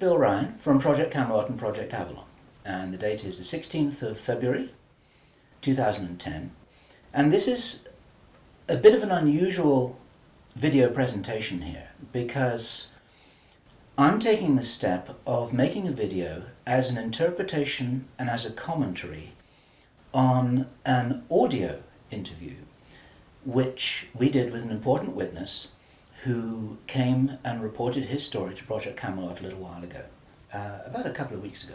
Bill Ryan from Project Camelot and Project Avalon, and the date is the 16th of February 2010, and this is a bit of an unusual video presentation here because I'm taking the step of making a video as an interpretation and as a commentary on an audio interview which we did with an important witness who came and reported his story to Project Camelot a little while ago, about a couple of weeks ago.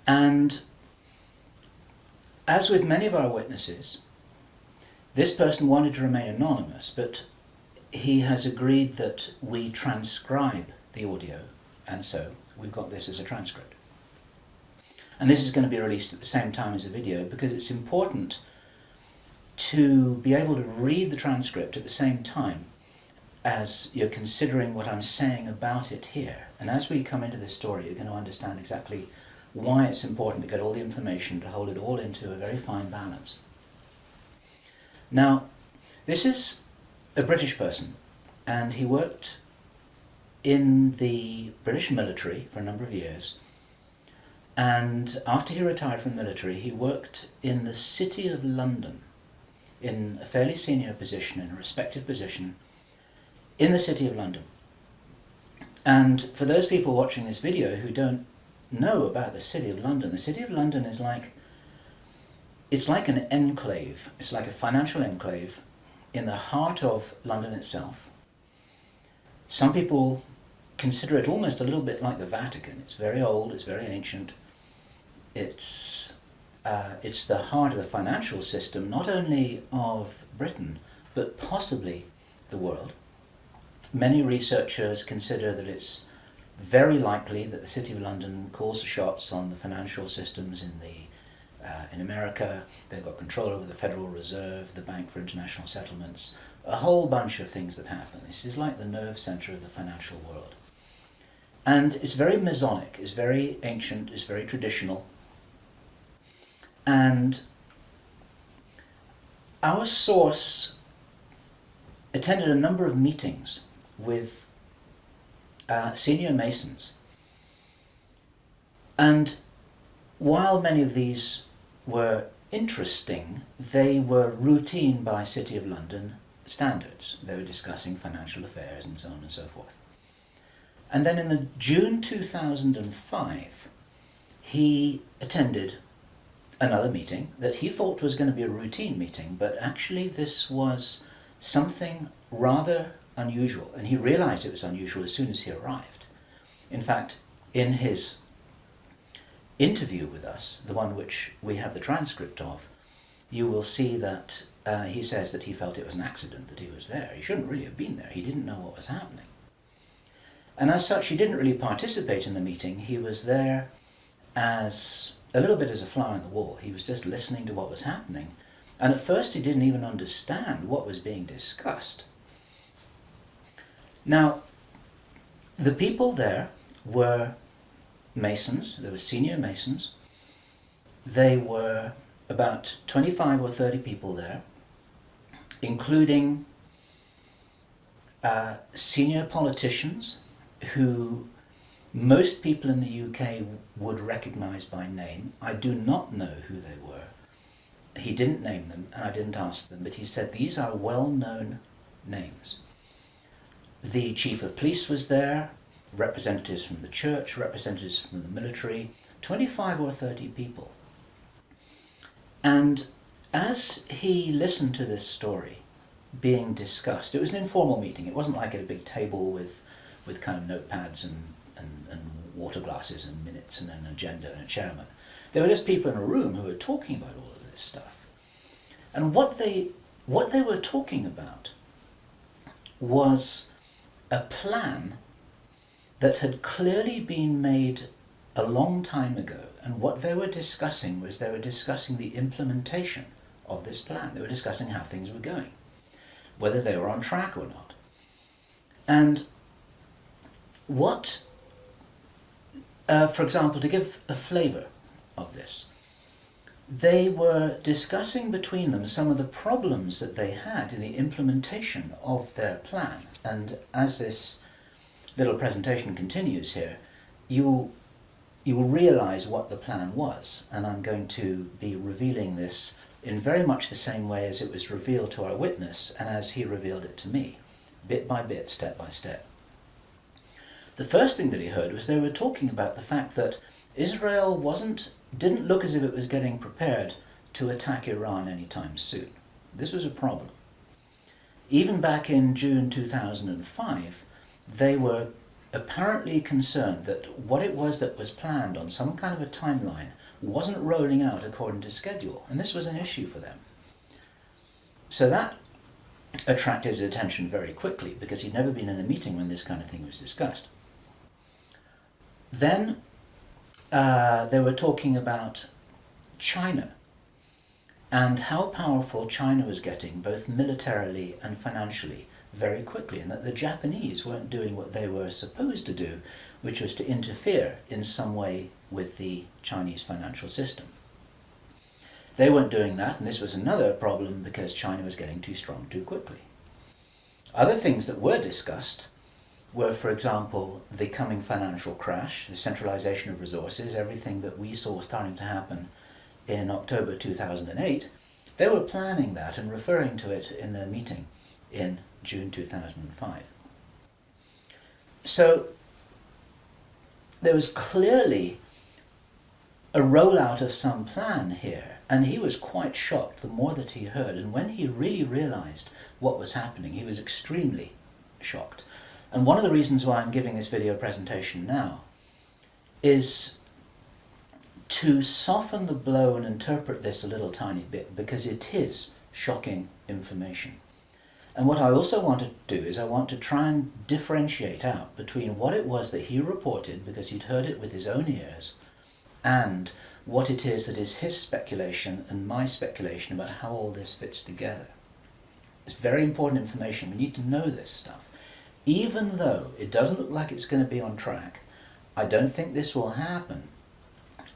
And as with many of our witnesses, this person wanted to remain anonymous, but he has agreed that we transcribe the audio, and so we've got this as a transcript. And this is going to be released at the same time as the video because it's important to be able to read the transcript at the same time as you're considering what I'm saying about it here. And as we come into this story, you're going to understand exactly why it's important to get all the information, to hold it all into a very fine balance. Now, this is a British person, and he worked in the British military for a number of years. And after he retired from the military, he worked in the City of London in a fairly senior position, in a respected position in the City of London. And for those people watching this video who don't know about the City of London, the City of London is it's like an enclave. It's like a financial enclave in the heart of London itself. Some people consider it almost a little bit like the Vatican. It's very old, it's very ancient. It's the heart of the financial system, not only of Britain, but possibly the world. Many researchers consider that it's very likely that the City of London calls the shots on the financial systems in America. They've got control over the Federal Reserve, the Bank for International Settlements, a whole bunch of things that happen. This is like the nerve center of the financial world. And it's very Masonic, it's very ancient, it's very traditional. And our source attended a number of meetings with senior Masons. And while many of these were interesting, they were routine by City of London standards. They were discussing financial affairs and so on and so forth. And then in the June 2005, he attended another meeting that he thought was going to be a routine meeting, but actually this was something rather unusual, and he realized it was unusual as soon as he arrived. In fact, in his interview with us, the one which we have the transcript of, you will see that he says that he felt it was an accident that he was there. He shouldn't really have been there. He didn't know what was happening. And as such, he didn't really participate in the meeting. He was there as a little bit as a fly on the wall. He was just listening to what was happening. And at first he didn't even understand what was being discussed. Now, the people there were Masons. There were senior Masons. They were about 25 or 30 people there, including senior politicians who most people in the UK would recognize by name. I do not know who they were. He didn't name them, and I didn't ask them, but he said these are well-known names. The chief of police was there, representatives from the church, representatives from the military, 25 or 30 people. And as he listened to this story being discussed, it was an informal meeting. It wasn't like at a big table with kind of notepads and water glasses and minutes and an agenda and a chairman. There were just people in a room who were talking about all of this stuff. And what they were talking about was a plan that had clearly been made a long time ago. And what they were discussing was they were discussing the implementation of this plan. They were discussing how things were going, whether they were on track or not. And what, for example, to give a flavor of this, they were discussing between them some of the problems that they had in the implementation of their plan. And as this little presentation continues here, you will realize what the plan was, and I'm going to be revealing this in very much the same way as it was revealed to our witness and as he revealed it to me, bit by bit, step by step. The first thing that he heard was they were talking about the fact that Israel didn't look as if it was getting prepared to attack Iran anytime soon. This was a problem. Even back in June 2005, they were apparently concerned that what it was that was planned on some kind of a timeline wasn't rolling out according to schedule, and this was an issue for them. So that attracted his attention very quickly, because he'd never been in a meeting when this kind of thing was discussed. Then they were talking about China and how powerful China was getting, both militarily and financially, very quickly, and that the Japanese weren't doing what they were supposed to do, which was to interfere in some way with the Chinese financial system. They weren't doing that, and this was another problem because China was getting too strong too quickly. Other things that were discussed were, for example, the coming financial crash, the centralization of resources, everything that we saw starting to happen in October 2008. They were planning that and referring to it in their meeting in June 2005. So there was clearly a rollout of some plan here, and he was quite shocked the more that he heard, and when he really realized what was happening, he was extremely shocked. And one of the reasons why I'm giving this video presentation now is to soften the blow and interpret this a little tiny bit, because it is shocking information. And what I also want to do is I want to try and differentiate out between what it was that he reported, because he'd heard it with his own ears, and what it is that is his speculation and my speculation about how all this fits together. It's very important information. We need to know this stuff. Even though it doesn't look like it's going to be on track, I don't think this will happen.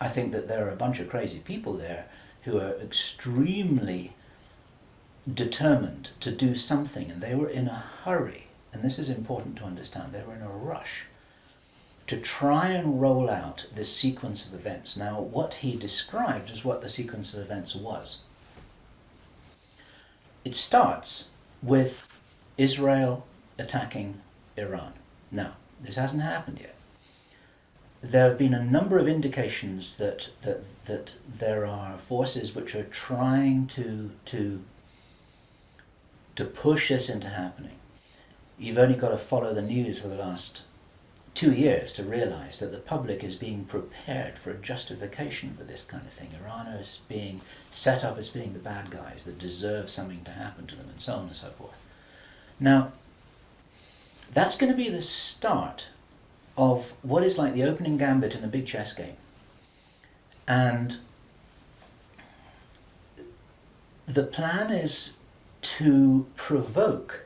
I think that there are a bunch of crazy people there who are extremely determined to do something, and they were in a hurry, and this is important to understand, they were in a rush to try and roll out this sequence of events. Now, what he described is what the sequence of events was. It starts with Israel attacking Iran. Now, this hasn't happened yet. There have been a number of indications that there are forces which are trying to push this into happening. You've only got to follow the news for the last 2 years to realize that the public is being prepared for a justification for this kind of thing. Iran is being set up as being the bad guys that deserve something to happen to them, and so on and so forth. Now, that's going to be the start of what is like the opening gambit in a big chess game. And the plan is to provoke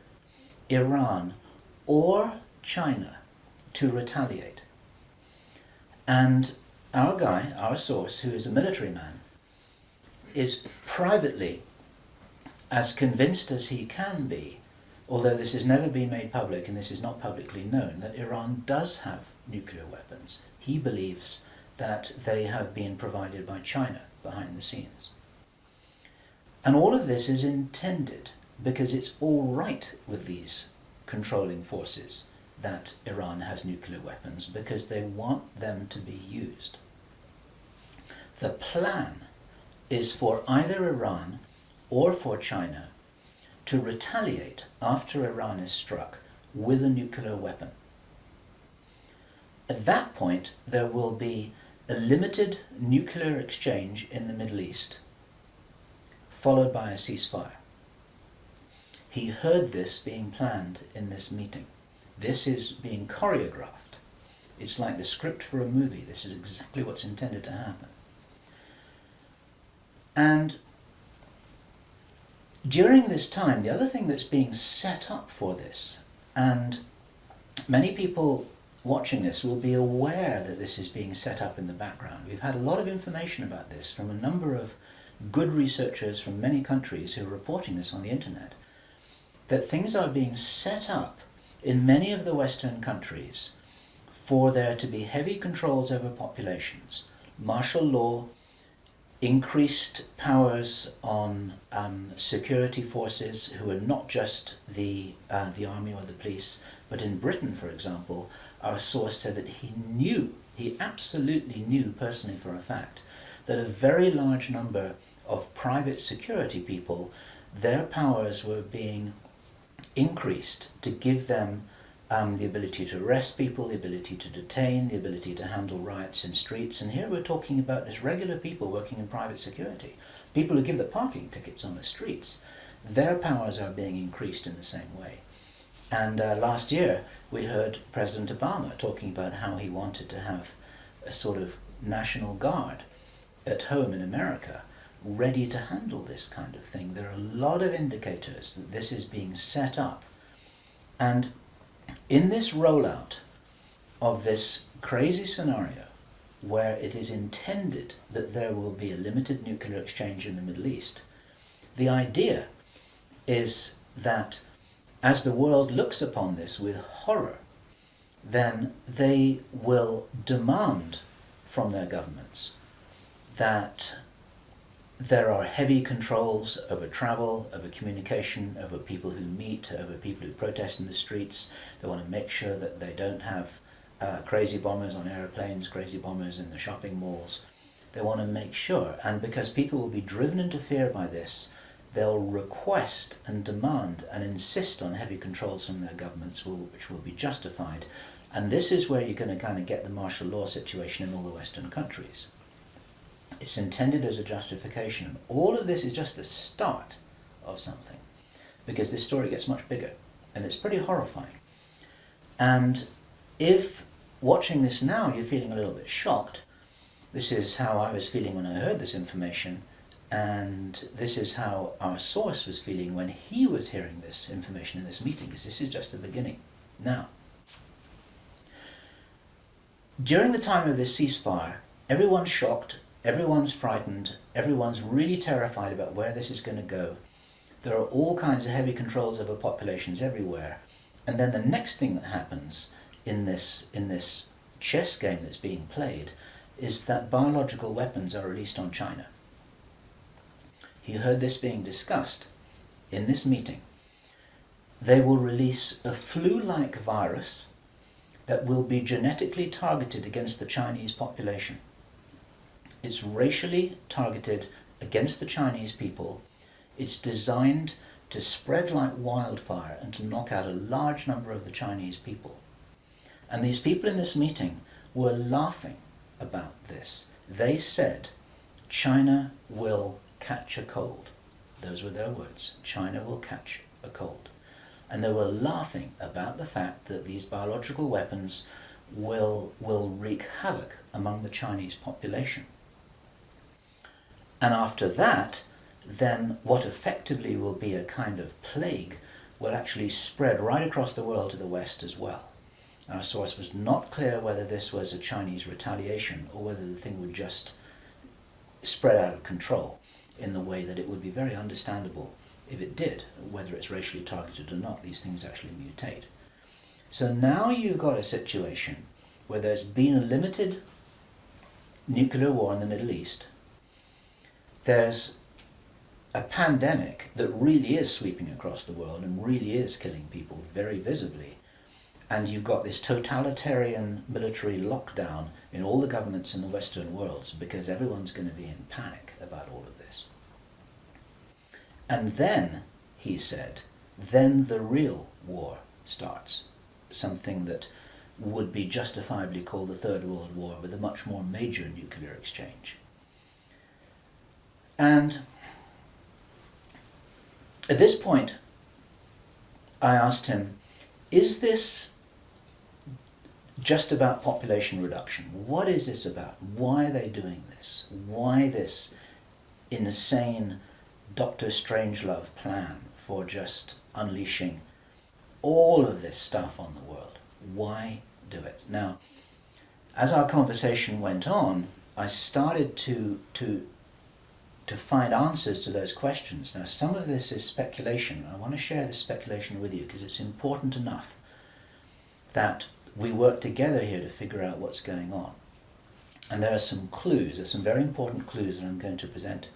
Iran or China to retaliate. And our guy, our source, who is a military man, is privately as convinced as he can be, although this has never been made public and this is not publicly known, that Iran does have nuclear weapons. He believes that they have been provided by China behind the scenes. And all of this is intended because it's all right with these controlling forces that Iran has nuclear weapons, because they want them to be used. The plan is for either Iran or for China to retaliate after Iran is struck with a nuclear weapon. At that point, there will be a limited nuclear exchange in the Middle East, followed by a ceasefire. He heard this being planned in this meeting. This is being choreographed. It's like the script for a movie. This is exactly what's intended to happen. And during this time, the other thing that's being set up for this, and many people watching this will be aware that this is being set up in the background. We've had a lot of information about this from a number of good researchers from many countries who are reporting this on the internet, that things are being set up in many of the Western countries for there to be heavy controls over populations, martial law, increased powers on security forces who are not just the army or the police, but in Britain, for example, our source said that he absolutely knew personally for a fact, that a very large number of private security people, their powers were being increased to give them the ability to arrest people, the ability to detain, the ability to handle riots in streets. And here we're talking about just regular people working in private security, people who give the parking tickets on the streets. Their powers are being increased in the same way. And last year we heard President Obama talking about how he wanted to have a sort of national guard at home in America ready to handle this kind of thing. There are a lot of indicators that this is being set up. And in this rollout of this crazy scenario where it is intended that there will be a limited nuclear exchange in the Middle East, the idea is that as the world looks upon this with horror, then they will demand from their governments that there are heavy controls over travel, over communication, over people who meet, over people who protest in the streets. They want to make sure that they don't have crazy bombers on airplanes, crazy bombers in the shopping malls. They want to make sure, and because people will be driven into fear by this, they'll request and demand and insist on heavy controls from their governments, which will be justified. And this is where you're going to kind of get the martial law situation in all the Western countries. It's intended as a justification. All of this is just the start of something, because this story gets much bigger, and it's pretty horrifying. And if watching this now you're feeling a little bit shocked, this is how I was feeling when I heard this information, and this is how our source was feeling when he was hearing this information in this meeting, because this is just the beginning. Now, during the time of this ceasefire, everyone's shocked, everyone's frightened, everyone's really terrified about where this is going to go. There are all kinds of heavy controls over populations everywhere. And then the next thing that happens in this chess game that's being played is that biological weapons are released on China. You heard this being discussed in this meeting. They will release a flu-like virus that will be genetically targeted against the Chinese population. It's racially targeted against the Chinese people. It's designed to spread like wildfire and to knock out a large number of the Chinese people. And these people in this meeting were laughing about this. They said, China will catch a cold. Those were their words. China will catch a cold. And they were laughing about the fact that these biological weapons will wreak havoc among the Chinese population. And after that, then what effectively will be a kind of plague will actually spread right across the world to the West as well. Our source was not clear whether this was a Chinese retaliation or whether the thing would just spread out of control in the way that it would be very understandable if it did, whether it's racially targeted or not. These things actually mutate. So now you've got a situation where there's been a limited nuclear war in the Middle East. There's a pandemic that really is sweeping across the world and really is killing people very visibly. And you've got this totalitarian military lockdown in all the governments in the Western worlds because everyone's going to be in panic about all of this. And then, he said, then the real war starts. Something that would be justifiably called the Third World War, with a much more major nuclear exchange. And at this point, I asked him, is this just about population reduction? What is this about? Why are they doing this? Why this insane Dr. Strangelove plan for just unleashing all of this stuff on the world? Why do it? Now, as our conversation went on, I started to find answers to those questions. Now, some of this is speculation. I want to share this speculation with you because it's important enough that we work together here to figure out what's going on. And there are some clues, there's some very important clues that I'm going to present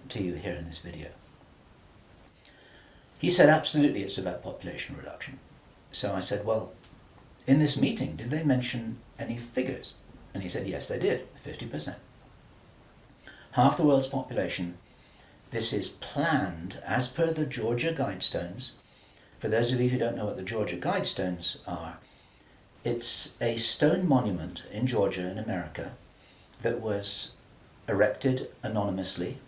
to you here in this video. He said absolutely it's about population reduction. So I said, well, in this meeting, did they mention any figures? And he said, yes, they did, 50%. Half the world's population. This is planned as per the Georgia Guidestones. For those of you who don't know what the Georgia Guidestones are, it's a stone monument in Georgia in America that was erected anonymously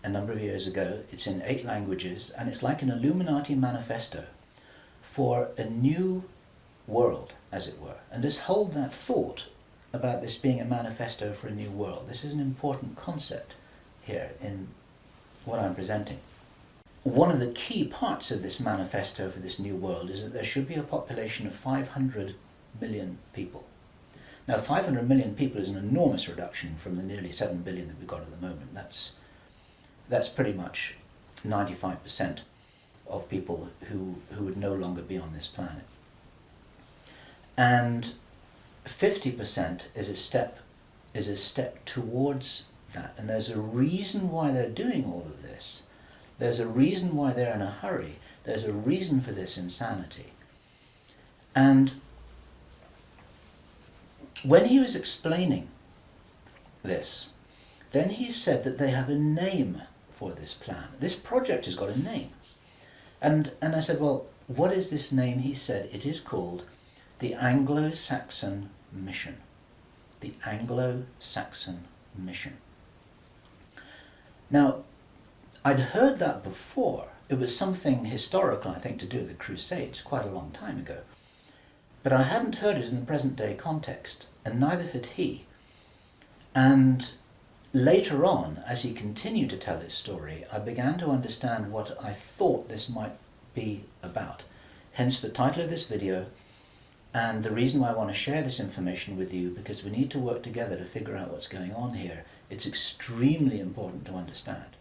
a number of years ago. It's in 8 languages, and it's like an Illuminati manifesto for a new world, as it were. And just hold that thought about this being a manifesto for a new world. This is an important concept here in what I'm presenting. One of the key parts of this manifesto for this new world is that there should be a population of 500 million people. Now, 500 million people is an enormous reduction from the nearly 7 billion that we've got at the moment. That's pretty much 95% of people who would no longer be on this planet. And 50% is a step towards that. And there's a reason why they're doing all of this. There's a reason why they're in a hurry. There's a reason for this insanity. And when he was explaining this, then he said that they have a name for this plan. This project has got a name. And I said, well, what is this name? He said it is called the Anglo-Saxon Mission. The Anglo-Saxon Mission. Now, I'd heard that before. It was something historical, I think, to do with the Crusades quite a long time ago. But I hadn't heard it in the present day context, and neither had he. And later on, as he continued to tell his story, I began to understand what I thought this might be about. Hence the title of this video, and the reason why I want to share this information with you, because we need to work together to figure out what's going on here. It's extremely important to understand.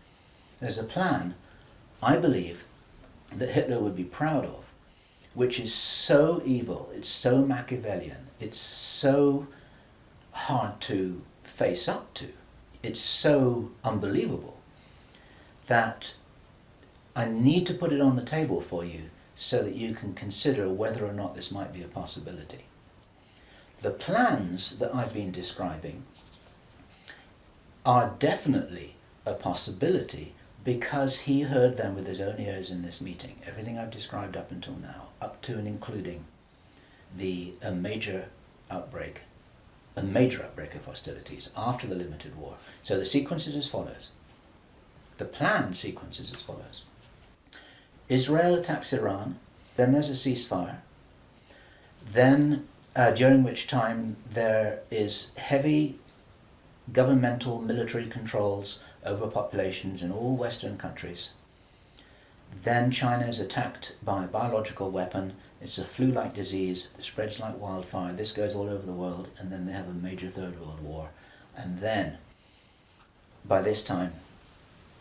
There's a plan, I believe, that Hitler would be proud of, which is so evil, it's so Machiavellian, it's so hard to face up to, it's so unbelievable, that I need to put it on the table for you so that you can consider whether or not this might be a possibility. The plans that I've been describing are definitely a possibility, because he heard them with his own ears in this meeting. Everything I've described up until now, up to and including a major outbreak of hostilities after the limited war. So the sequence is as follows. The planned sequence is as follows. Israel attacks Iran, then there's a ceasefire, then during which time there is heavy governmental military controls over populations in all Western countries. Then China is attacked by a biological weapon. It's a flu-like disease that spreads like wildfire. This goes all over the world, and then they have a major Third World War. And then, by this time,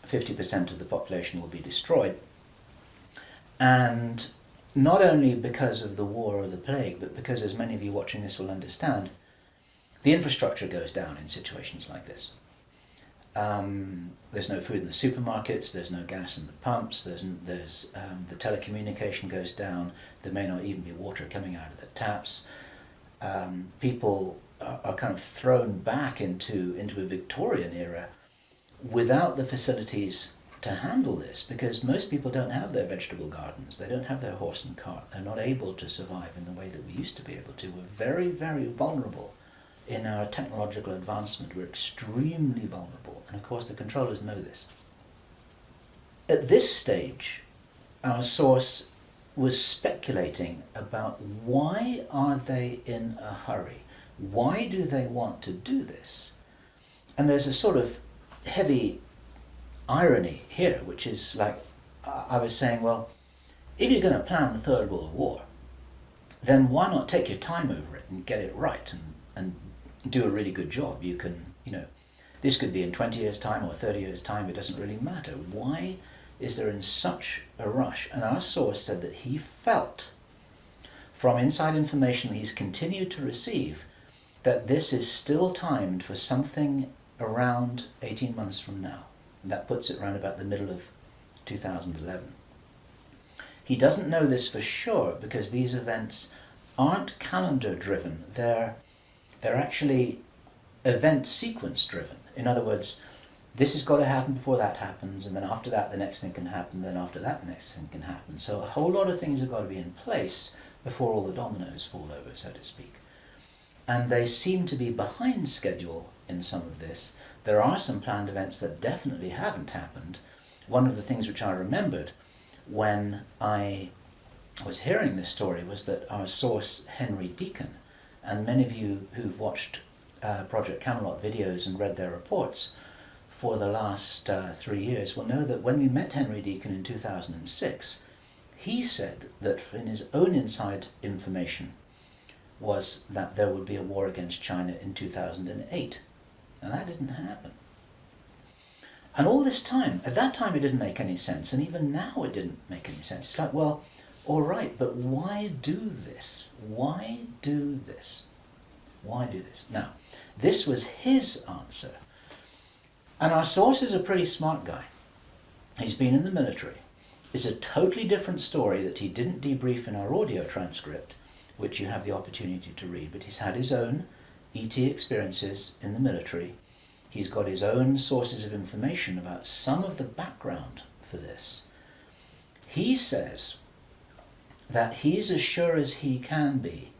50% of the population will be destroyed. And not only because of the war or the plague, but because, as many of you watching this will understand, the infrastructure goes down in situations like this. There's no food in the supermarkets, there's no gas in the pumps, the telecommunication goes down, there may not even be water coming out of the taps. People are kind of thrown back into a Victorian era without the facilities to handle this, because most people don't have their vegetable gardens, they don't have their horse and cart, they're not able to survive in the way that we used to be able to. We're very, very vulnerable in our technological advancement. We're extremely vulnerable, and of course the controllers know this. At this stage, our source was speculating about why are they in a hurry? Why do they want to do this? And there's a sort of heavy irony here, which is like, I was saying, well, if you're going to plan the Third World War, then why not take your time over it and get it right and do a really good job? You can, this could be in 20 years' time or 30 years' time, it doesn't really matter. Why is there in such a rush? And our source said that he felt from inside information he's continued to receive, that this is still timed for something around 18 months from now. And that puts it around about the middle of 2011. He doesn't know this for sure because these events aren't calendar driven. They're actually event sequence driven. In other words, this has got to happen before that happens, and then after that the next thing can happen, then after that the next thing can happen. So a whole lot of things have got to be in place before all the dominoes fall over, so to speak. And they seem to be behind schedule in some of this. There are some planned events that definitely haven't happened. One of the things which I remembered when I was hearing this story was that our source, Henry Deacon, and many of you who've watched Project Camelot videos and read their reports for the last 3 years will know that when we met Henry Deacon in 2006, he said that in his own inside information was that there would be a war against China in 2008. Now that didn't happen. And all this time, at that time it didn't make any sense, and even now it didn't make any sense. It's like, well, all right, but why do this? Why do this? Why do this? Now, this was his answer. And our source is a pretty smart guy. He's been in the military. It's a totally different story that he didn't debrief in our audio transcript, which you have the opportunity to read, but he's had his own ET experiences in the military. He's got his own sources of information about some of the background for this. He says that he's as sure as he can be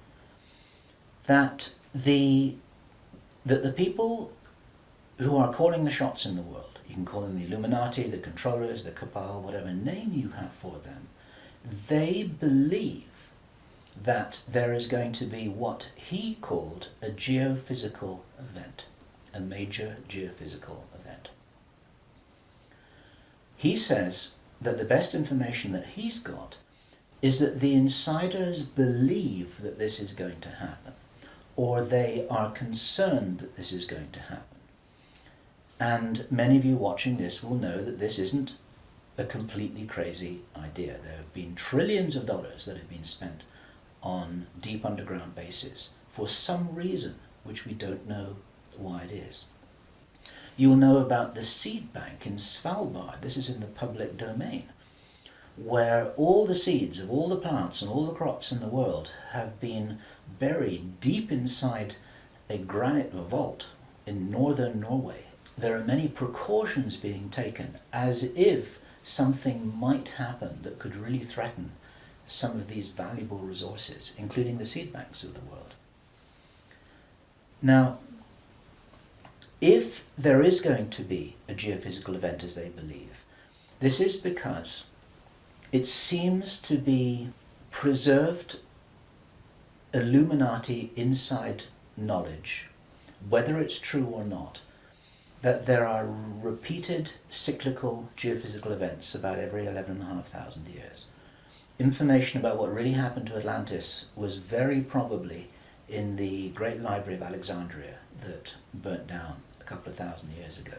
that the people who are calling the shots in the world, you can call them the Illuminati, the controllers, the cabal, whatever name you have for them, they believe that there is going to be what he called a geophysical event, a major geophysical event. He says that the best information that he's got is that the insiders believe that this is going to happen, or they are concerned that this is going to happen. And many of you watching this will know that this isn't a completely crazy idea. There have been trillions of dollars that have been spent on deep underground bases for some reason which we don't know why it is. You'll know about the seed bank in Svalbard. This is in the public domain, where all the seeds of all the plants and all the crops in the world have been buried deep inside a granite vault in northern Norway. There are many precautions being taken as if something might happen that could really threaten some of these valuable resources, including the seed banks of the world. Now, if there is going to be a geophysical event as they believe, this is because it seems to be preserved Illuminati inside knowledge, whether it's true or not, that there are repeated cyclical geophysical events about every 11,500 years. Information about what really happened to Atlantis was very probably in the Great Library of Alexandria that burnt down a couple of thousand years ago.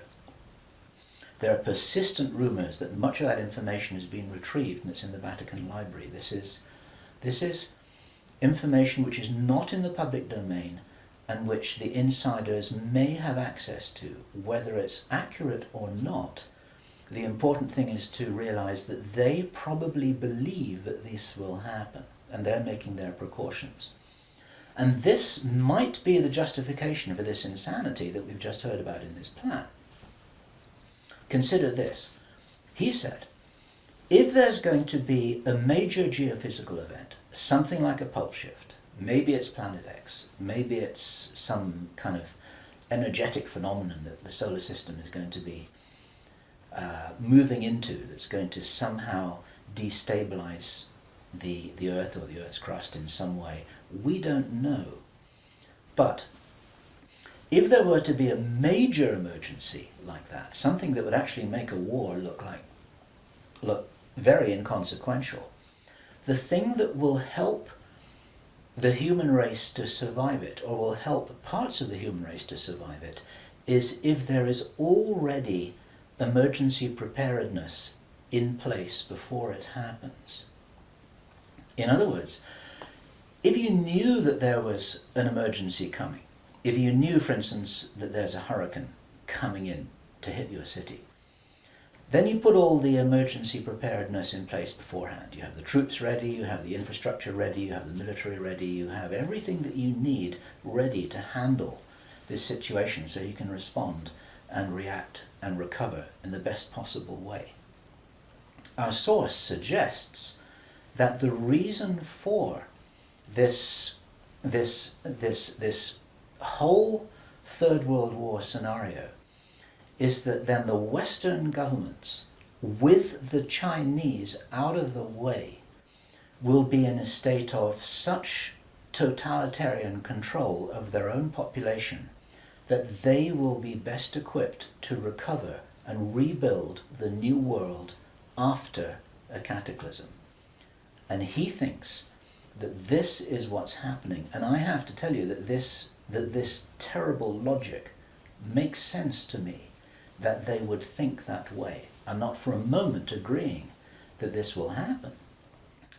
There are persistent rumors that much of that information has been retrieved and it's in the Vatican Library. This is information which is not in the public domain and which the insiders may have access to. Whether it's accurate or not, the important thing is to realize that they probably believe that this will happen and they're making their precautions. And this might be the justification for this insanity that we've just heard about in this plan. Consider this. He said, if there's going to be a major geophysical event, something like a pulse shift, maybe it's Planet X, maybe it's some kind of energetic phenomenon that the solar system is going to be moving into, that's going to somehow destabilize the Earth or the Earth's crust in some way. We don't know. But if there were to be a major emergency like that, something that would actually make a war look very inconsequential, the thing that will help the human race to survive it, or will help parts of the human race to survive it, is if there is already emergency preparedness in place before it happens. In other words, if you knew that there was an emergency coming, if you knew, for instance, that there's a hurricane coming in to hit your city, then you put all the emergency preparedness in place beforehand. You have the troops ready, you have the infrastructure ready, you have the military ready, you have everything that you need ready to handle this situation so you can respond and react and recover in the best possible way. Our source suggests that the reason for this whole Third World War scenario is that then the Western governments, with the Chinese out of the way, will be in a state of such totalitarian control of their own population that they will be best equipped to recover and rebuild the new world after a cataclysm. And he thinks that this is what's happening. And I have to tell you that this terrible logic makes sense to me, that they would think that way. I'm not for a moment agreeing that this will happen.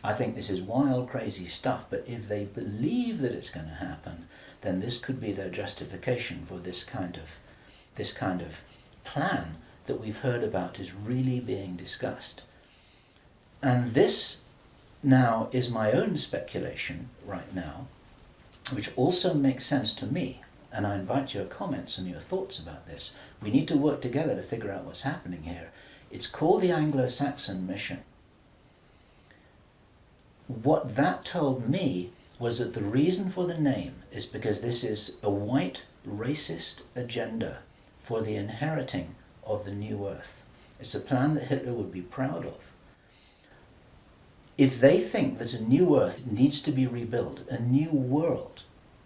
I think this is wild, crazy stuff, but if they believe that it's going to happen, then this could be their justification for this kind of plan that we've heard about is really being discussed. And this now is my own speculation right now, which also makes sense to me. And I invite your comments and your thoughts about this. We need to work together to figure out what's happening here. It's called the Anglo-Saxon mission. What that told me was that the reason for the name is because this is a white racist agenda for the inheriting of the new earth. It's a plan that Hitler would be proud of. If they think that a new earth needs to be rebuilt, a new world,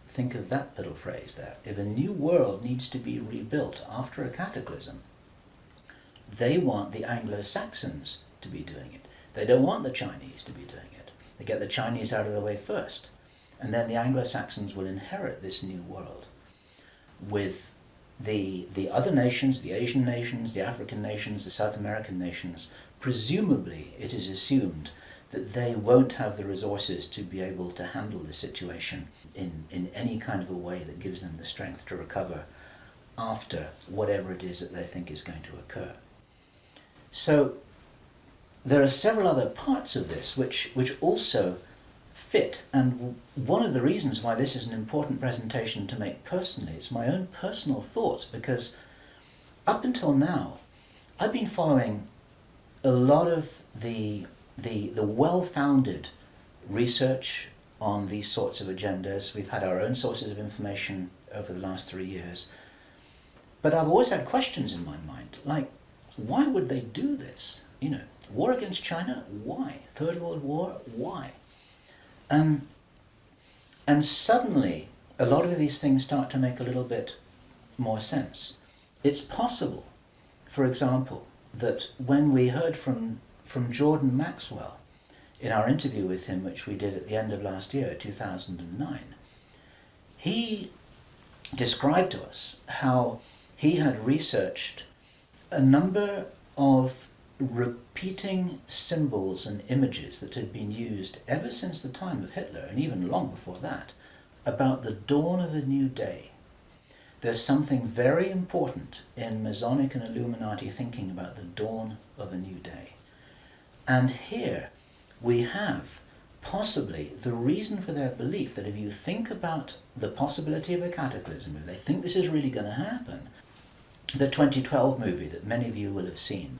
think of that little phrase there. If a new world needs to be rebuilt after a cataclysm, they want the Anglo-Saxons to be doing it. They don't want the Chinese to be doing it. They get the Chinese out of the way first. And then the Anglo-Saxons will inherit this new world with the other nations, the Asian nations, the African nations, the South American nations. Presumably, it is assumed that they won't have the resources to be able to handle the situation in any kind of a way that gives them the strength to recover after whatever it is that they think is going to occur. So there are several other parts of this which also fit, and one of the reasons why this is an important presentation to make personally, it's my own personal thoughts, because up until now I've been following a lot of the well-founded research on these sorts of agendas. We've had our own sources of information over the last 3 years. But I've always had questions in my mind, like, why would they do this? You know, war against China, why? Third World War, why? And suddenly, a lot of these things start to make a little bit more sense. It's possible, for example, that when we heard from Jordan Maxwell in our interview with him, which we did at the end of last year, 2009, he described to us how he had researched a number of repeating symbols and images that had been used ever since the time of Hitler, and even long before that, about the dawn of a new day. There's something very important in Masonic and Illuminati thinking about the dawn of a new day. And here we have possibly the reason for their belief that if you think about the possibility of a cataclysm, if they think this is really going to happen, the 2012 movie that many of you will have seen,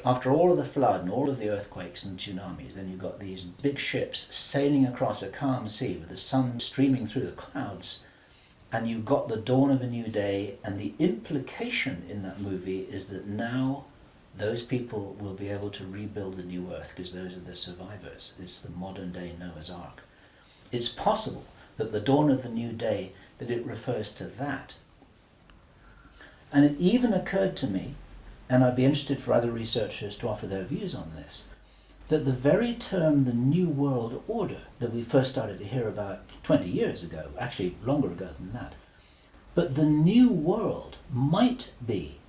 after all of the flood and all of the earthquakes and tsunamis, then you've got these big ships sailing across a calm sea with the sun streaming through the clouds, and you've got the dawn of a new day, and the implication in that movie is that now those people will be able to rebuild the new earth because those are the survivors. It's the modern day Noah's Ark. It's possible that the dawn of the new day, that it refers to that. And it even occurred to me, and I'd be interested for other researchers to offer their views on this, that the very term the New World Order that we first started to hear about 20 years ago, actually longer ago than that, but the New World might be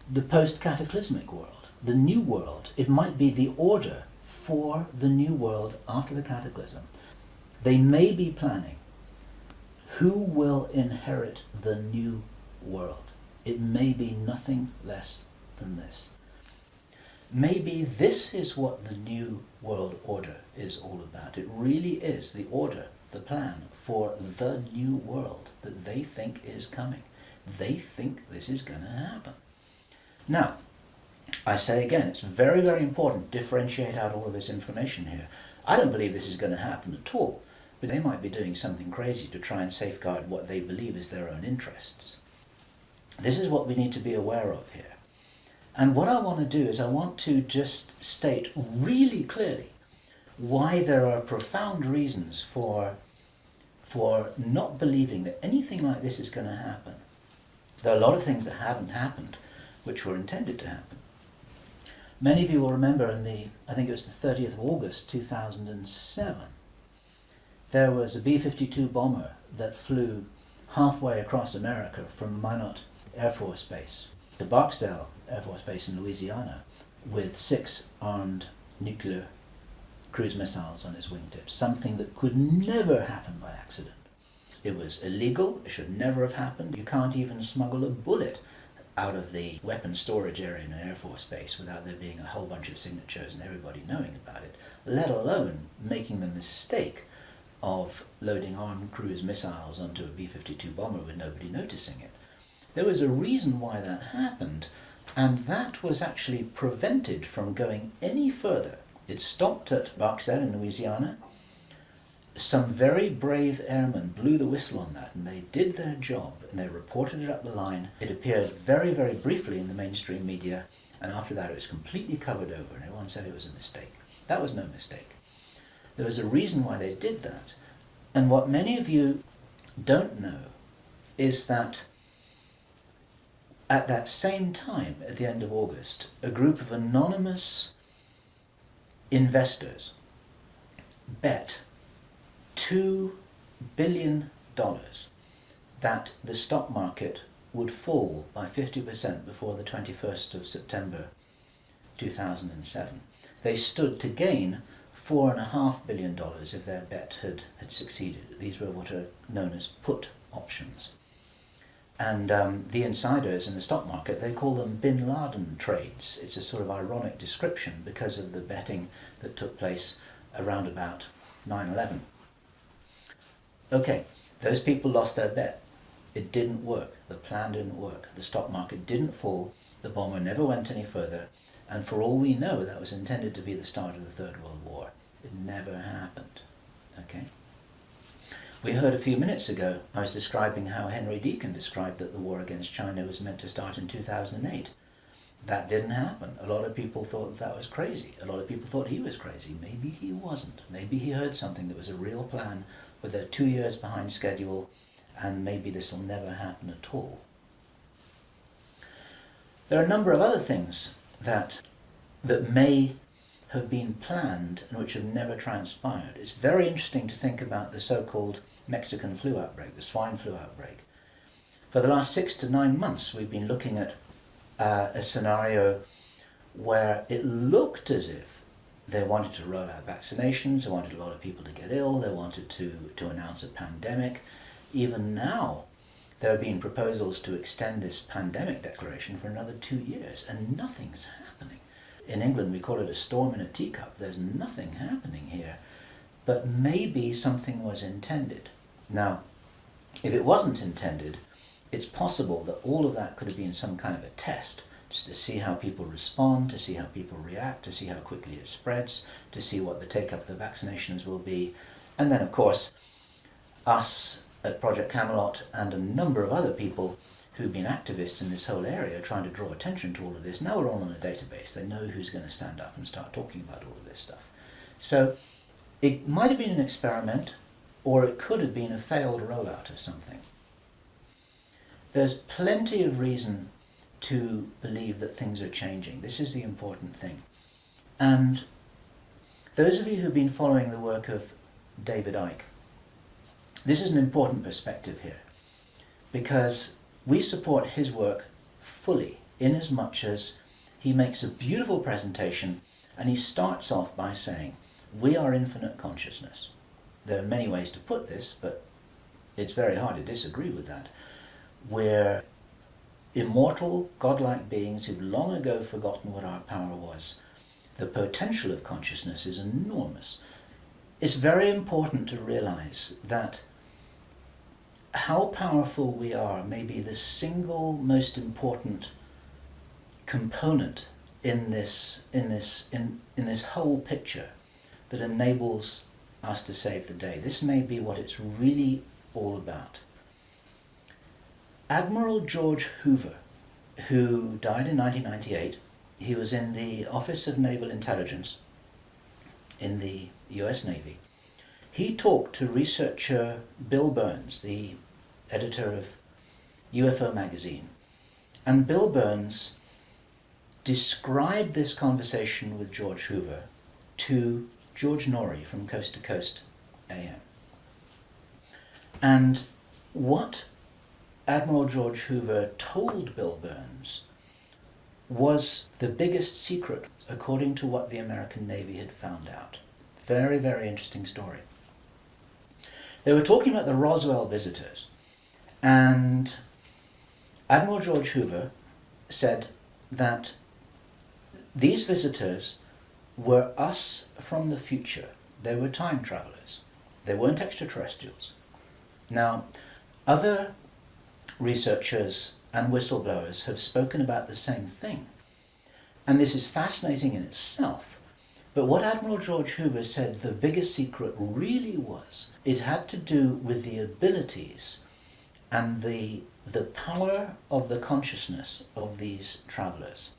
the post-cataclysmic world, the New World. It might be the order for the New World after the cataclysm. They may be planning who will inherit the new world. It may be nothing less than this. Maybe this is what the new world order is all about. It really is the order, the plan for the new world that they think is coming. They think this is going to happen. Now, I say again, it's very, very important to differentiate out all of this information here. I don't believe this is going to happen at all, but they might be doing something crazy to try and safeguard what they believe is their own interests. This is what we need to be aware of here. And what I want to do is I want to just state really clearly why there are profound reasons for not believing that anything like this is going to happen. There are a lot of things that haven't happened which were intended to happen. Many of you will remember I think it was the 30th of August 2007, there was a B-52 bomber that flew halfway across America from Minot Air Force Base to Barksdale Air Force Base in Louisiana with 6 armed nuclear cruise missiles on his wingtips, something that could never happen by accident. It was illegal, it should never have happened. You can't even smuggle a bullet out of the weapons storage area in an Air Force Base without there being a whole bunch of signatures and everybody knowing about it, let alone making the mistake of loading armed cruise missiles onto a B-52 bomber with nobody noticing it. There was a reason why that happened, and that was actually prevented from going any further. It stopped at Barksdale in Louisiana. Some very brave airmen blew the whistle on that, and they did their job, and they reported it up the line. It appeared very, very briefly in the mainstream media, and after that it was completely covered over, and everyone said it was a mistake. That was no mistake. There was a reason why they did that. And what many of you don't know is that at that same time, at the end of August, a group of anonymous investors bet $2 billion that the stock market would fall by 50% before the 21st of September 2007. They stood to gain $4.5 billion if their bet had succeeded. These were what are known as put options. And the insiders in the stock market, they call them Bin Laden trades. It's a sort of ironic description because of the betting that took place around about 9/11. Okay, those people lost their bet. It didn't work. The plan didn't work. The stock market didn't fall. The bomber never went any further. And for all we know, that was intended to be the start of the Third World War. It never happened. Okay? We heard a few minutes ago, I was describing how Henry Deacon described that the war against China was meant to start in 2008. That didn't happen. A lot of people thought that was crazy. A lot of people thought he was crazy. Maybe he wasn't. Maybe he heard something that was a real plan, but they're 2 years behind schedule, and maybe this will never happen at all. There are a number of other things that may have been planned and which have never transpired. It's very interesting to think about the so-called Mexican flu outbreak, the swine flu outbreak. For the last 6 to 9 months, we've been looking at a scenario where it looked as if they wanted to roll out vaccinations, they wanted a lot of people to get ill, they wanted to announce a pandemic. Even now, there have been proposals to extend this pandemic declaration for another 2 years, and nothing's happening. In England, we call it a storm in a teacup. There's nothing happening here, but maybe something was intended. Now, if it wasn't intended, it's possible that all of that could have been some kind of a test, just to see how people respond, to see how people react, to see how quickly it spreads, to see what the take-up of the vaccinations will be. And then, of course, us at Project Camelot and a number of other people who've been activists in this whole area trying to draw attention to all of this. Now we're all on a database. They know who's going to stand up and start talking about all of this stuff. So it might have been an experiment, or it could have been a failed rollout of something. There's plenty of reason to believe that things are changing. This is the important thing. And those of you who've been following the work of David Icke, this is an important perspective here, because we support his work fully, in as much as he makes a beautiful presentation and he starts off by saying, we are infinite consciousness. there are many ways to put this, but it's very hard to disagree with that. We're immortal, godlike beings who've long ago forgotten what our power was. The potential of consciousness is enormous. It's very important to realize that how powerful we are may be the single most important component in this whole picture that enables us to save the day. This may be what it's really all about. Admiral George Hoover, who died in 1998, he was in the Office of Naval Intelligence in the US Navy. He talked to researcher Bill Burns, the editor of UFO magazine, and Bill Burns described this conversation with George Hoover to George Norrie from Coast to Coast AM. And what Admiral George Hoover told Bill Burns was the biggest secret according to what the American Navy had found out. Very, very interesting story. They were talking about the Roswell visitors, and Admiral George Hoover said that these visitors were us from the future. They were time travelers. They weren't extraterrestrials. Now, other researchers and whistleblowers have spoken about the same thing. And this is fascinating in itself. But what Admiral George Hoover said the biggest secret really was, it had to do with the abilities and the power of the consciousness of these travelers.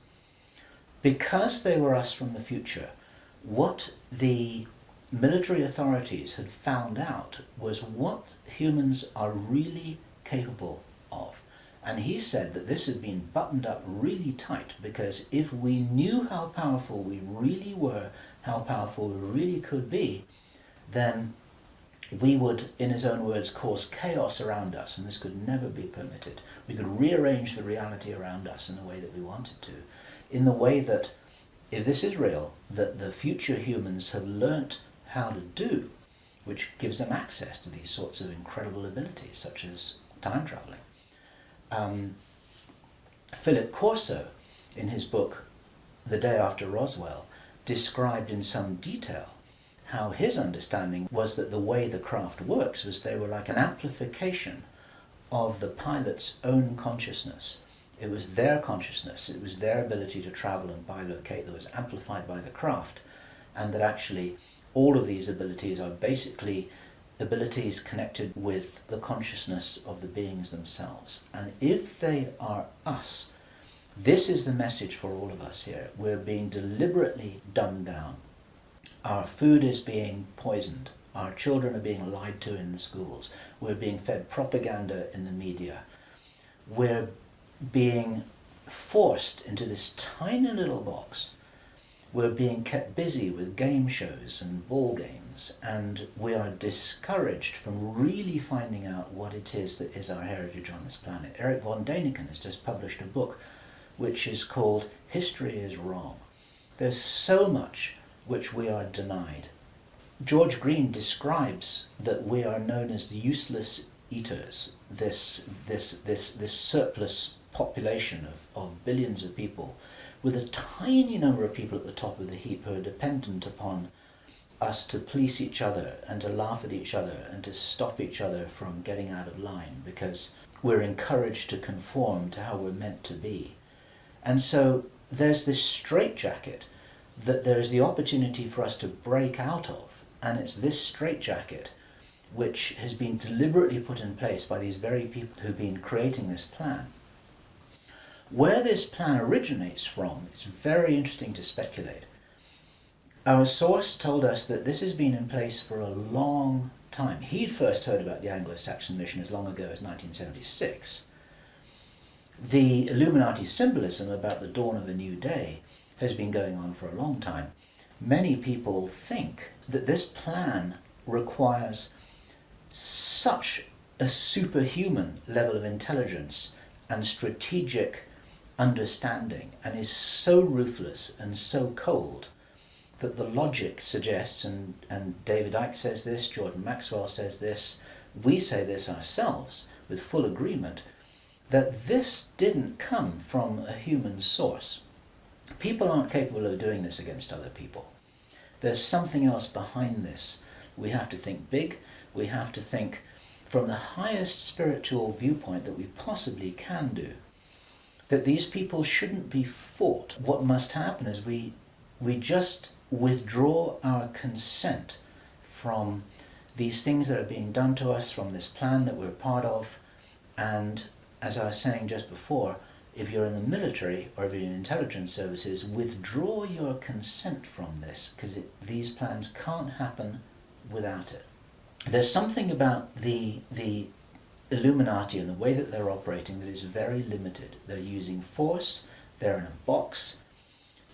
Because they were us from the future, what the military authorities had found out was what humans are really capable of. And he said that this had been buttoned up really tight, because if we knew how powerful we really were, how powerful we really could be, then we would, in his own words, cause chaos around us, and this could never be permitted. We could rearrange the reality around us in the way that we wanted to, in the way that, if this is real, that the future humans have learnt how to do, which gives them access to these sorts of incredible abilities, such as time traveling. Philip Corso, in his book The Day After Roswell, described in some detail how his understanding was that the way the craft works was they were like an amplification of the pilot's own consciousness. It was their consciousness, it was their ability to travel and bilocate that was amplified by the craft, and that actually all of these abilities are basically abilities connected with the consciousness of the beings themselves. And if they are us, this is the message for all of us here. We're being deliberately dumbed down. Our food is being poisoned. Our children are being lied to in the schools. We're being fed propaganda in the media. We're being forced into this tiny little box. We're being kept busy with game shows and ball games, and we are discouraged from really finding out what it is that is our heritage on this planet. Eric von Däniken has just published a book which is called History is Wrong. There's so much which we are denied. George Green describes that we are known as the useless eaters, this surplus population of billions of people, with a tiny number of people at the top of the heap who are dependent upon us to police each other and to laugh at each other and to stop each other from getting out of line, because we're encouraged to conform to how we're meant to be. And so there's this straitjacket that there's the opportunity for us to break out of, and it's this straitjacket which has been deliberately put in place by these very people who've been creating this plan. Where this plan originates from, it's very interesting to speculate. Our source told us that this has been in place for a long time. He'd first heard about the Anglo-Saxon mission as long ago as 1976. The Illuminati symbolism about the dawn of a new day has been going on for a long time. Many people think that this plan requires such a superhuman level of intelligence and strategic understanding, and is so ruthless and so cold that the logic suggests, and David Icke says this, Jordan Maxwell says this, we say this ourselves with full agreement, that this didn't come from a human source. People aren't capable of doing this against other people. There's something else behind this. We have to think big. We have to think from the highest spiritual viewpoint that we possibly can do, that these people shouldn't be fought. What must happen is we just withdraw our consent from these things that are being done to us, from this plan that we're part of. And as I was saying just before, if you're in the military or if you're in intelligence services, withdraw your consent from this, because these plans can't happen without it. There's something about the Illuminati and the way that they're operating that is very limited. They're using force, they're in a box,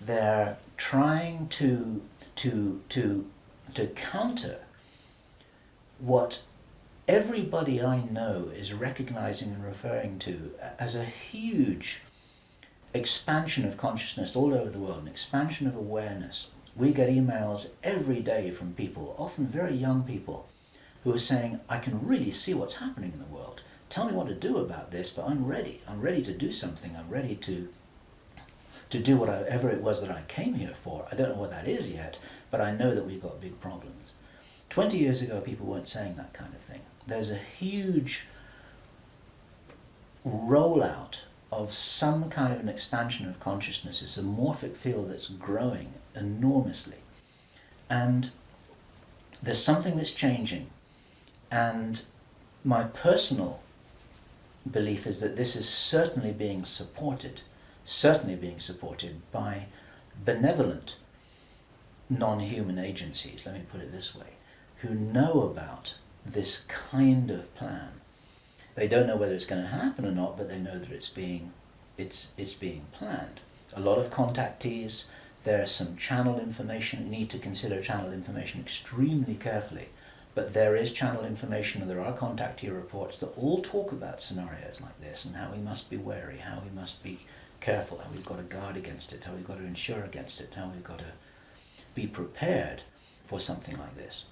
they're trying to counter what everybody I know is recognizing and referring to as a huge expansion of consciousness all over the world, an expansion of awareness. We get emails every day from people, often very young people, who are saying, I can really see what's happening in the world. Tell me what to do about this, but I'm ready. I'm ready to do something. I'm ready to do whatever it was that I came here for. I don't know what that is yet, but I know that we've got big problems. 20 years ago, people weren't saying that kind of thing. There's a huge rollout of some kind of an expansion of consciousness. It's a morphic field that's growing enormously. And there's something that's changing. And my personal belief is that this is certainly being supported by benevolent non-human agencies, let me put it this way, who know about this kind of plan. They don't know whether it's going to happen or not, but they know that it's being planned. A lot of contactees, there's some channel information. You need to consider channel information extremely carefully. But there is channel information and there are contactee reports that all talk about scenarios like this and how we must be wary, how we must be careful, how we've got to guard against it, how we've got to insure against it, how we've got to be prepared for something like this.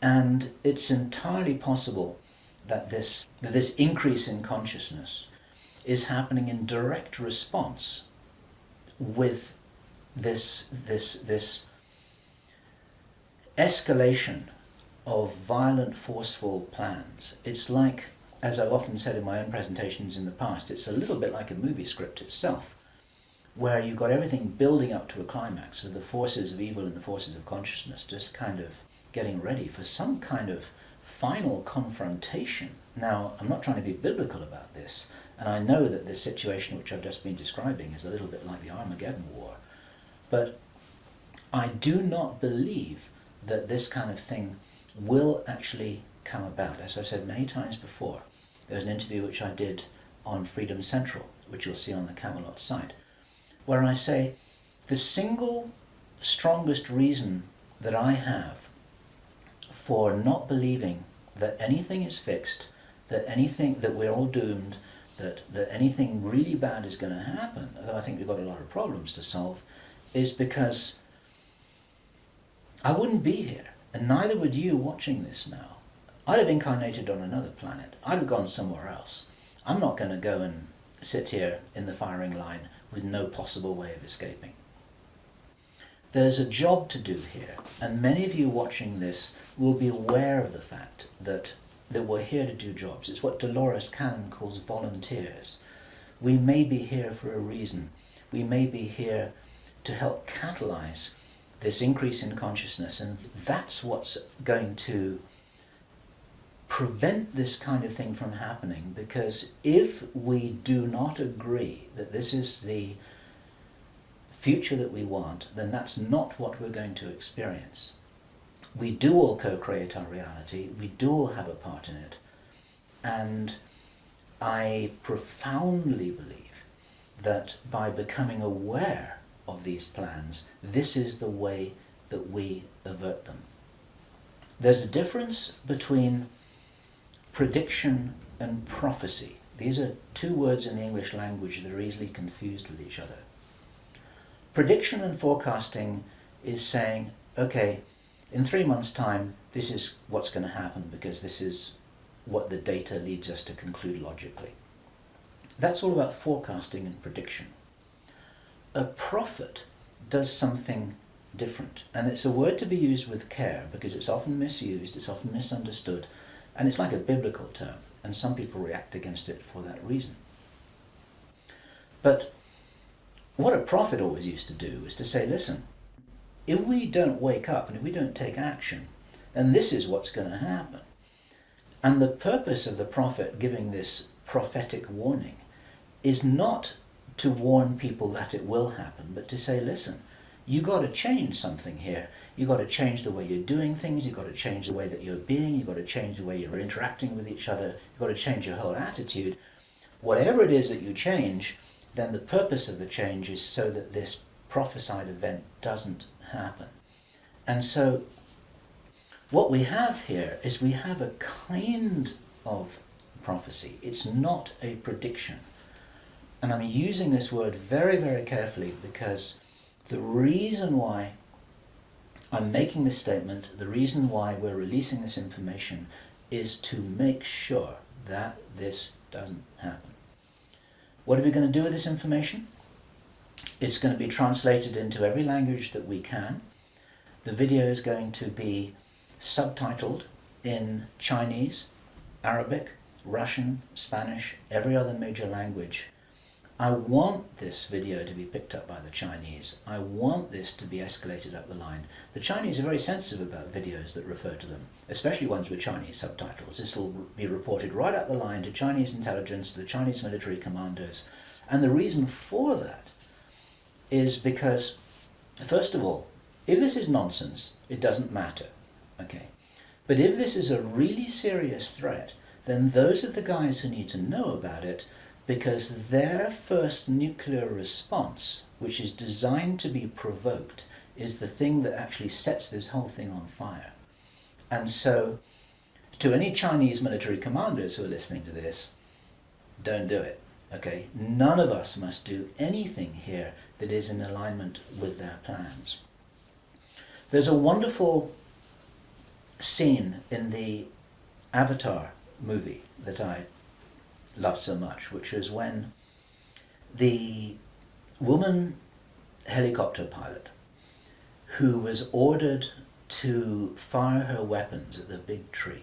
And it's entirely possible that this increase in consciousness is happening in direct response with this escalation of violent, forceful plans. It's like, as I've often said in my own presentations in the past, it's a little bit like a movie script itself, where you've got everything building up to a climax of the forces of evil and the forces of consciousness just kind of getting ready for some kind of final confrontation. Now, I'm not trying to be biblical about this, and I know that this situation which I've just been describing is a little bit like the Armageddon War, but I do not believe that this kind of thing will actually come about. As I said many times before, there's an interview which I did on Freedom Central, which you'll see on the Camelot site, where I say the single strongest reason that I have for not believing that anything is fixed, that we're all doomed, that anything really bad is going to happen, although I think we've got a lot of problems to solve, is because I wouldn't be here, and neither would you watching this now. I'd have incarnated on another planet. I'd have gone somewhere else. I'm not going to go and sit here in the firing line with no possible way of escaping. There's a job to do here, and many of you watching this will be aware of the fact that we're here to do jobs. It's what Dolores Cannon calls volunteers. We may be here for a reason. We may be here to help catalyze this increase in consciousness, and that's what's going to prevent this kind of thing from happening, because if we do not agree that this is the future that we want, then that's not what we're going to experience. We do all co-create our reality, we do all have a part in it, and I profoundly believe that by becoming aware of these plans, this is the way that we avert them. There's a difference between prediction and prophecy. These are two words in the English language that are easily confused with each other. Prediction and forecasting is saying, okay, in 3 months' time, this is what's going to happen because this is what the data leads us to conclude logically. That's all about forecasting and prediction. A prophet does something different, and it's a word to be used with care because it's often misused, it's often misunderstood, and it's like a biblical term, and some people react against it for that reason. But what a prophet always used to do is to say, listen, if we don't wake up and if we don't take action, then this is what's going to happen. And the purpose of the prophet giving this prophetic warning is not to warn people that it will happen, but to say, listen, you got to change something here. You got to change the way you're doing things. You got to change the way that you're being. You got to change the way you're interacting with each other. You got to change your whole attitude. Whatever it is that you change, then the purpose of the change is so that this prophesied event doesn't happen. And so what we have here is we have a kind of prophecy. It's not a prediction. And I'm using this word very, very carefully because the reason why I'm making this statement, the reason why we're releasing this information is to make sure that this doesn't happen. What are we going to do with this information? It's going to be translated into every language that we can. The video is going to be subtitled in Chinese, Arabic, Russian, Spanish, every other major language. I want this video to be picked up by the Chinese. I want this to be escalated up the line. The Chinese are very sensitive about videos that refer to them, especially ones with Chinese subtitles. This will be reported right up the line to Chinese intelligence, to the Chinese military commanders. And the reason for that is because, first of all, if this is nonsense, it doesn't matter, okay? But if this is a really serious threat, then those are the guys who need to know about it, because their first nuclear response, which is designed to be provoked, is the thing that actually sets this whole thing on fire. And so, to any Chinese military commanders who are listening to this, don't do it, okay? None of us must do anything here that is in alignment with their plans. There's a wonderful scene in the Avatar movie that I loved so much, which was when the woman helicopter pilot who was ordered to fire her weapons at the big tree.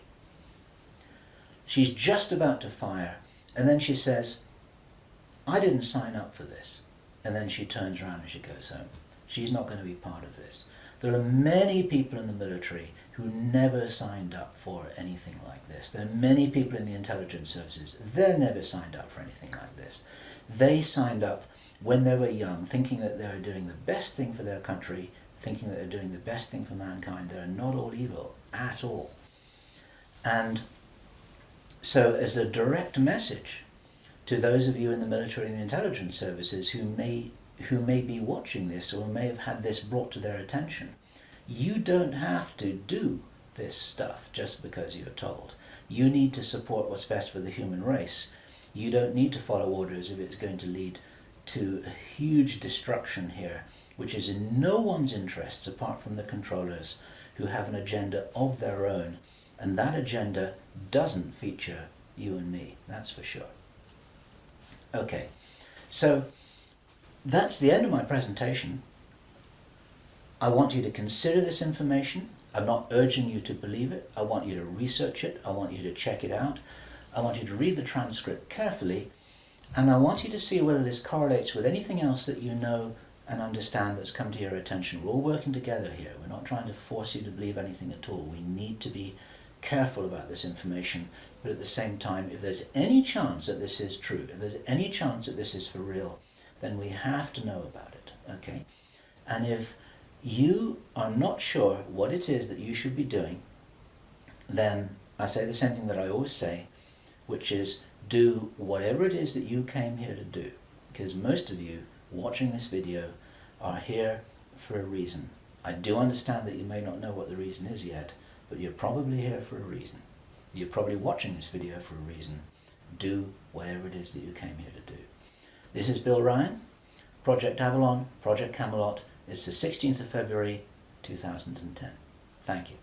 She's just about to fire, and then she says, I didn't sign up for this. And then she turns around and she goes home. She's not going to be part of this. There are many people in the military who never signed up for anything like this. There are many people in the intelligence services. They never signed up for anything like this. They signed up when they were young, thinking that they were doing the best thing for their country, thinking that they're doing the best thing for mankind. They're not all evil at all. And so as a direct message to those of you in the military and the intelligence services who may be watching this or may have had this brought to their attention, you don't have to do this stuff just because you're told. You need to support what's best for the human race. You don't need to follow orders if it's going to lead to a huge destruction here, which is in no one's interests apart from the controllers who have an agenda of their own, and that agenda doesn't feature you and me, that's for sure. Okay, so that's the end of my presentation. I want you to consider this information. I'm not urging you to believe it. I want you to research it. I want you to check it out. I want you to read the transcript carefully. And I want you to see whether this correlates with anything else that you know and understand that's come to your attention. We're all working together here. We're not trying to force you to believe anything at all. We need to be careful about this information. But at the same time, if there's any chance that this is true, if there's any chance that this is for real, then we have to know about it, okay? And if you are not sure what it is that you should be doing, then I say the same thing that I always say, which is do whatever it is that you came here to do. Because most of you watching this video are here for a reason. I do understand that you may not know what the reason is yet, but you're probably here for a reason. You're probably watching this video for a reason. Do whatever it is that you came here to do. This is Bill Ryan, Project Avalon, Project Camelot, It's the 16th of February 2010. Thank you.